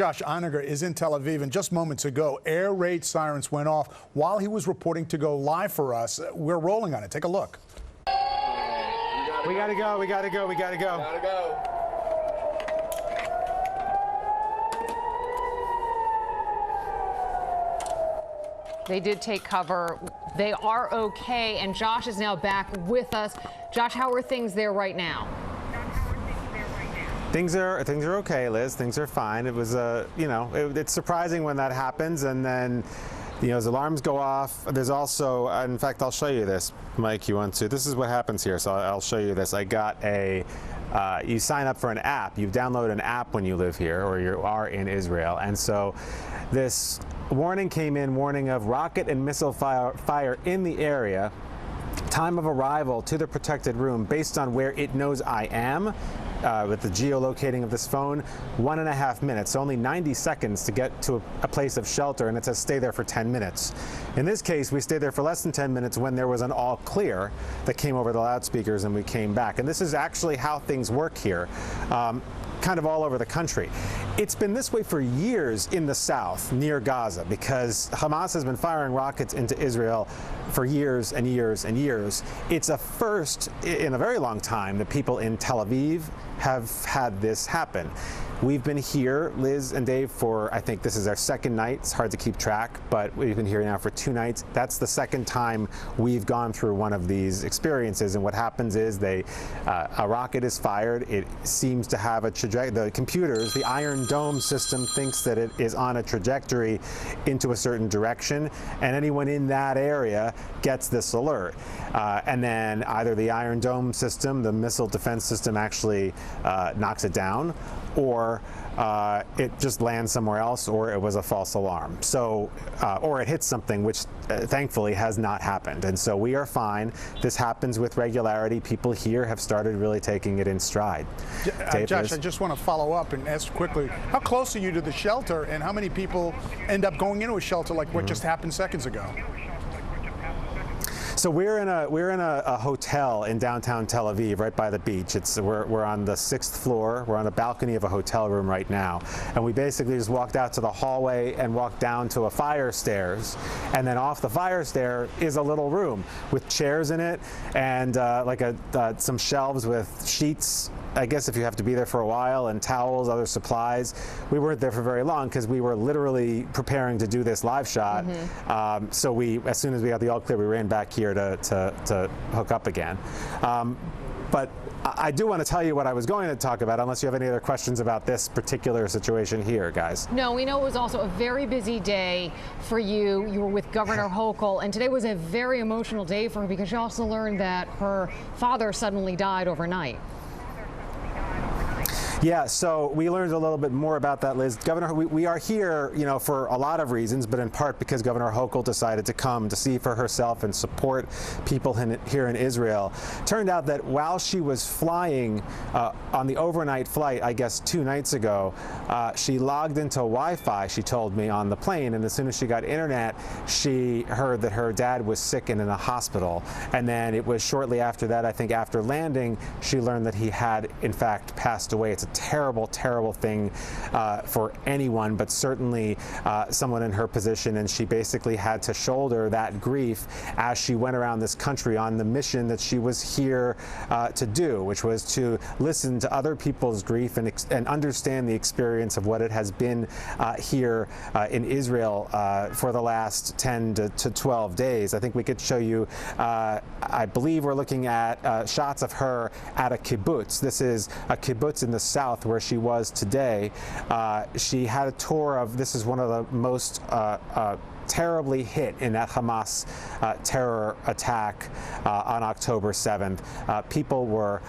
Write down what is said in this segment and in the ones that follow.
Josh, Einiger is in Tel Aviv, and just moments ago, air raid sirens went off while he was reporting to go live for us. We're rolling on it. Take a look. We gotta go, we gotta go, we gotta go. Gotta go. They did take cover. They are okay, and Josh is now back with us. Josh, how are things there right now? Things are okay, Liz. Things are fine. It was it's surprising when that happens, and then as alarms go off. There's also, in fact, I'll show you this, Mike. You want to? This is what happens here. So I'll show you this. I got a. You sign up for an app. You download an app when you live here or you are in Israel, and so this warning came in, warning of rocket and missile fire in the area. Time of arrival to the protected room based on where it knows I am. With the geolocating of this phone, 1.5 minutes, so only 90 seconds to get to a place of shelter, and it says stay there for 10 minutes. In this case, we stayed there for less than 10 minutes when there was an all clear that came over the loudspeakers, and we came back. And this is actually how things work here. Kind of all over the country. It's been this way for years in the south near Gaza because Hamas has been firing rockets into Israel for years and years and years. It's a first in a very long time that people in Tel Aviv have had this happen. We've been here, Liz and Dave, for I think this is our second night. It's hard to keep track, but we've been here now for 2 nights. That's the second time we've gone through one of these experiences. And what happens is a rocket is fired. It seems to have a trajectory. The computers, the Iron Dome system thinks that it is on a trajectory into a certain direction, and anyone in that area gets this alert. And then either the Iron Dome system, the missile defense system, actually knocks it down, or it just lands somewhere else, or it was a false alarm. So, or it hits something, which thankfully has not happened. And so we are fine. This happens with regularity. People here have started really taking it in stride. Josh, I just want to follow up and ask quickly, how close are you to the shelter, and how many people end up going into a shelter like what just happened seconds ago? So we're in a hotel in downtown Tel Aviv, right by the beach. We're on the 6th floor. We're on the balcony of a hotel room right now, and we basically just walked out to the hallway and walked down to a fire stairs, and then off the fire stair is a little room with chairs in it and some shelves with sheets. I guess if you have to be there for a while, and towels, other supplies. We weren't there for very long because we were literally preparing to do this live shot. So as soon as we got the all clear, we ran back here to hook up again. But I do want to tell you what I was going to talk about, unless you have any other questions about this particular situation here, guys. No, we know it was also a very busy day for you. You were with Governor Hochul, and today was a very emotional day for her because you also learned that her father suddenly died overnight. Yeah, so we learned a little bit more about that, Liz. Governor, we are here, for a lot of reasons, but in part because Governor Hochul decided to come to see for herself and support people here in Israel. Turned out that while she was flying on the overnight flight, I guess 2 nights ago, she logged into Wi-Fi, she told me, on the plane, and as soon as she got internet, she heard that her dad was sick and in a hospital. And then it was shortly after that, I think after landing, she learned that he had, in fact, passed away. It's a terrible, terrible thing for anyone, but certainly someone in her position, and she basically had to shoulder that grief as she went around this country on the mission that she was here to do, which was to listen to other people's grief and understand the experience of what it has been here in Israel for the last 10 to 12 days. I think we could show you, I believe we're looking at shots of her at a kibbutz. This is a kibbutz in the south where she was today. She had a tour of, this is one of the most terribly hit in that Hamas terror attack on October 7th. People were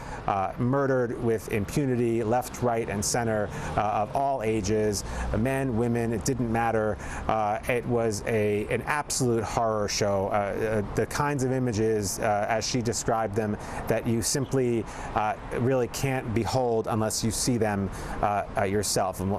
murdered with impunity, left, right, and center, of all ages, men, women, it didn't matter. It was an absolute horror show. The kinds of images, as she described them, that you simply really can't behold unless you see them yourself. And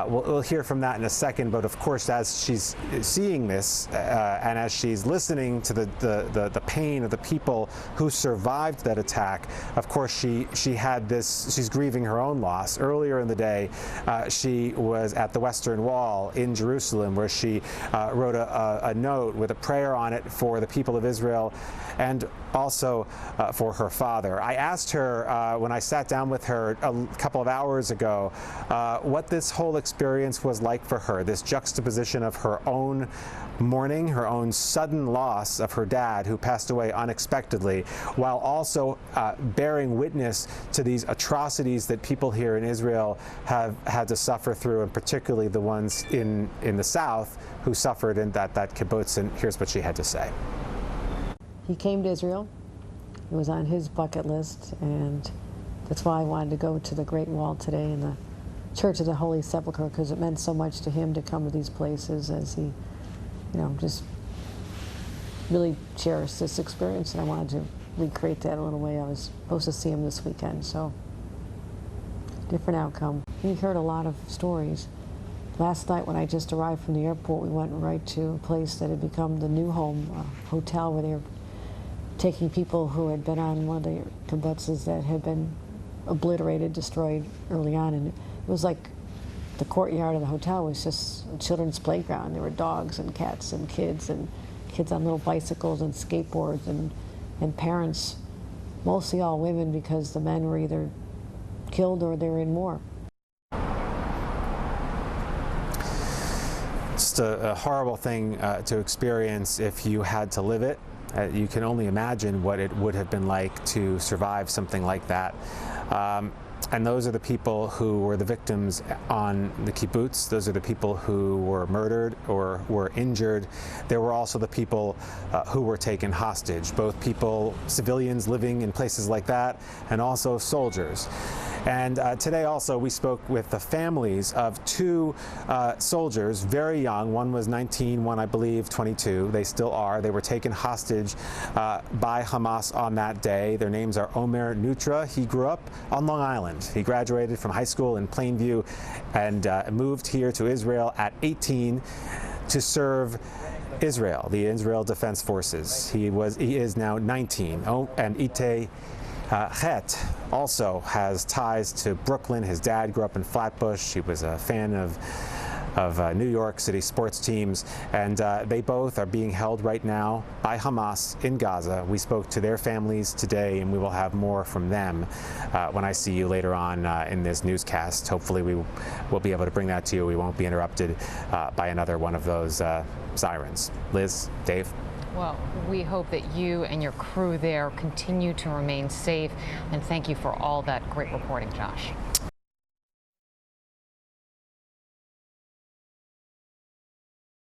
we'll hear from that in a second, but of course, as she's seeing this, and as she's listening to the pain of the people who survived that attack, of course she had this, she's grieving her own loss. Earlier in the day, she was at the Western Wall in Jerusalem, where she wrote a note with a prayer on it for the people of Israel and also for her father. I asked her when I sat down with her a couple of hours ago what this whole experience was like for her, this juxtaposition of her own mourning, her own sudden loss of her dad who passed away unexpectedly, while also bearing witness to these atrocities that people here in Israel have had to suffer through, and particularly the ones in the south who suffered in that kibbutz. And here's what she had to say. He came to Israel. It was on his bucket list, and that's why I wanted to go to the Great Wall today in the Church of the Holy Sepulchre, because it meant so much to him to come to these places, as he, just really cherished this experience, and I wanted to recreate that a little way. I was supposed to see him this weekend, so different outcome. We heard a lot of stories. Last night when I just arrived from the airport, we went right to a place that had become the new home, a hotel where they were taking people who had been on one of the kibbutzes that had been obliterated, destroyed early on, and it was like the courtyard of the hotel was just a children's playground. There were dogs and cats and kids on little bicycles and skateboards, and parents, mostly all women, because the men were either killed or they were in war. Just a horrible thing to experience if you had to live it. You can only imagine what it would have been like to survive something like that. And those are the people who were the victims on the kibbutz. Those are the people who were murdered or were injured. There were also the people who were taken hostage, both people, civilians living in places like that, and also soldiers. And today also we spoke with the families of two soldiers, very young. One was 19, one I believe 22. They still are. They were taken hostage by Hamas on that day. Their names are Omer Nutra. He grew up on Long Island. He graduated from high school in Plainview and moved here to Israel at 18 to serve Israel, the Israel Defense Forces. He is now 19. And Ite Chet also has ties to Brooklyn. His dad grew up in Flatbush. He was a fan of New York City sports teams, and they both are being held right now by Hamas in Gaza. We spoke to their families today, and we will have more from them when I see you later on in this newscast. Hopefully we will be able to bring that to you. We won't be interrupted by another one of those sirens. Liz, Dave? Well, we hope that you and your crew there continue to remain safe, and thank you for all that great reporting, Josh.